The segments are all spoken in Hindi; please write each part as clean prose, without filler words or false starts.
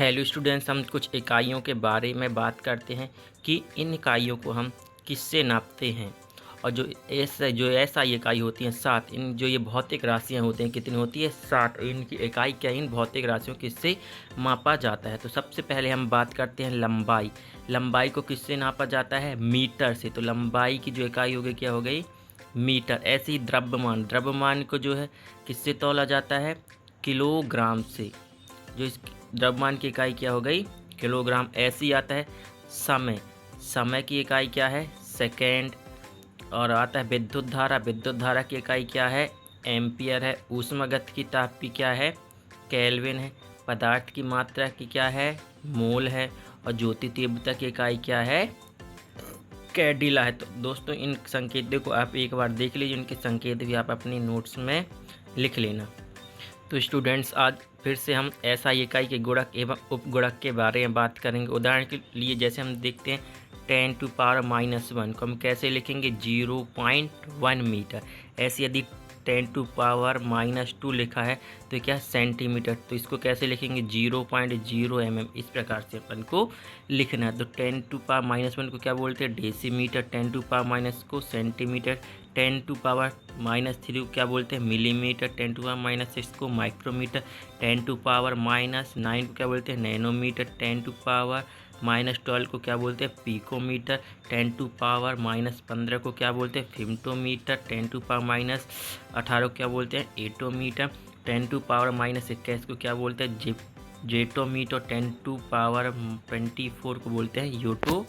हेलो स्टूडेंट्स, हम कुछ इकाइयों के बारे में बात करते हैं कि इन इकाइयों को हम किससे नापते हैं। और जो ऐसा इकाई होती हैं 7, इन जो ये भौतिक राशियां होती हैं कितनी होती है 7। इनकी इकाई क्या है, इन भौतिक राशियों किससे मापा जाता है। तो सबसे पहले हम बात करते हैं लंबाई। लंबाई को किससे नापा जाता है, मीटर से। तो लंबाई की जो इकाई हो गई क्या हो गई, मीटर। ऐसे ही द्रव्यमान, द्रव्यमान को जो है किससे तौला जाता है, किलोग्राम से। जो इस द्रव्यमान की इकाई क्या हो गई, किलोग्राम। ऐसे ही आता है समय, समय की इकाई क्या है, सेकेंड। और आता है विद्युत धारा, विद्युत धारा की इकाई क्या है, एम्पियर है। ऊष्मागत की ताप की क्या है, केल्विन है। पदार्थ की मात्रा की क्या है, मोल है। और ज्योति तीव्रता की इकाई क्या है, कैडिला है। तो दोस्तों इन संकेतों को आप एक बार देख लीजिए, इनके संकेत भी आप अपनी नोट्स में लिख लेना। तो स्टूडेंट्स आज फिर से हम SI इकाई के गुणक एवं उपगुणक के बारे में बात करेंगे। उदाहरण के लिए जैसे हम देखते हैं 10⁻⁻1 को हम कैसे लिखेंगे, 0.1 मीटर। ऐसे यदि 10⁻⁻2 लिखा है तो क्या है, सेंटीमीटर। तो इसको कैसे लिखेंगे, 0.0 mm। इस प्रकार से अपन को लिखना है। तो 10⁻⁻1 को क्या बोलते हैं, डेसीमीटर। 10⁻⁻ को सेंटीमीटर। 10⁻³ को क्या बोलते हैं, मिलीमीटर। 10⁻⁻6 को माइक्रोमीटर। 10⁻⁻9 को क्या बोलते हैं, नैनोमीटर। 10⁻⁻12 को क्या बोलते हैं, पिकोमीटर। 10⁻⁻15 को क्या बोलते हैं, फेम्टोमीटर। 10⁻⁻18 को क्या बोलते हैं, एटोमीटर। 10⁻⁻21 को क्या बोलते हैं, जेटोमीटर। 10⁻24 को बोलते हैं यूटो।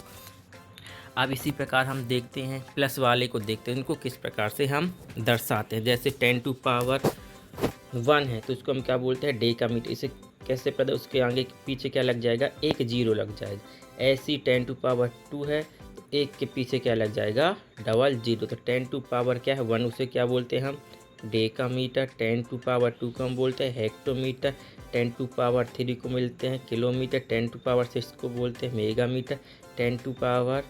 अब इसी प्रकार हम देखते हैं प्लस वाले को देखते हैं, इनको किस प्रकार से हम दर्शाते हैं। जैसे 10⁻1 है तो इसको हम क्या बोलते हैं, डेकामीटर। इसे कैसे पता, उसके आगे पीछे क्या लग जाएगा, एक जीरो लग जाएगा। ऐसी 10⁻2 है तो एक के पीछे क्या लग जाएगा, डबल जीरो। तो 10⁻ क्या है 1, उसे क्या बोलते हैं हम, डेकामीटर। 10⁻2 को हम बोलते हैं हेक्टोमीटर। 10⁻3 को मिलते हैं किलोमीटर। 10⁻6 को बोलते हैं मेगामीटर। 10⁻9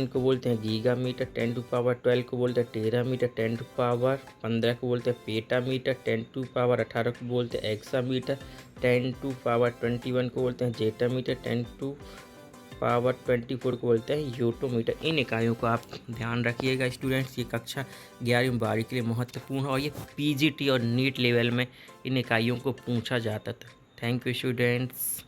को बोलते हैं गीगामीटर। 10⁻12 को बोलते हैं टेरामीटर। 10⁻15 को बोलते हैं पेटामीटर। 10⁻18 को बोलते हैं एक्सामीटर। 10⁻21 को बोलते हैं जेटामीटर। 10⁻24 को बोलते हैं यूटोमीटर। इन इकाइयों को आप ध्यान रखिएगा स्टूडेंट्स, ये कक्षा 11वीं 12वीं के लिए महत्वपूर्ण है और ये PGT और नीट लेवल में इन इकाइयों को पूछा जाता था। Thank you students.